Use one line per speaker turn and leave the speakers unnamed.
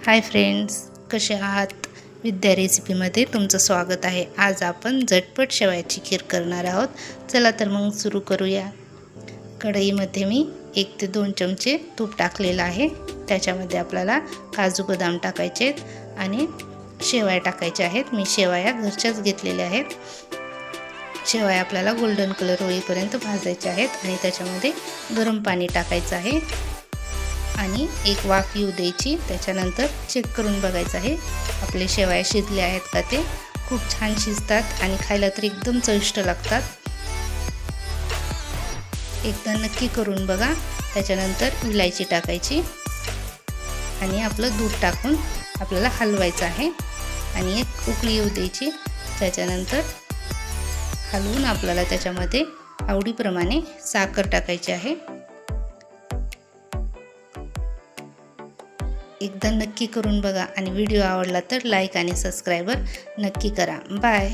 Hi friends, कसे आहात? विद्या रेसिपीमध्ये तुमचं स्वागत आहे. आज आपण झटपट शेवयाची खीर करणार आहोत. चला तर मग सुरू करूया. कढईमध्ये मी 1 ते 2 चमचे तूप टाकलेलं आहे. त्याच्यामध्ये आपल्याला काजू बदाम टाकायचे आहेत आणि शेवया टाकायच्या आहेत. मी शेवया घरच्याच घेतलेल्या आहेत. शेवया आपल्याला गोल्डन कलर होईपर्यंत भाजायच्या आहेत आणि त्याच्यामध्ये गरम पाणी टाकायचं आहे आणि एक वाफ येऊ द्यायची. त्याच्यानंतर चेक करून बघायचं आहे आपले शेवया शिजले आहेत का. ते खूप छान शिजतात आणि खायला तर एकदम चविष्ट लागतात. एकदा नक्की करून बघा. त्याच्यानंतर इलायची टाकायची आणि आपलं दूध टाकून आपल्याला हलवायचं आहे आणि एक उकळी येऊ द्यायची. त्याच्यानंतर हलवून आपल्याला त्याच्यामध्ये आवडीप्रमाणे साखर टाकायची आहे. एकदा नक्की करून बघा आणि व्हिडिओ आवडला तर लाईक आणि सबस्क्राईबर नक्की करा. बाय.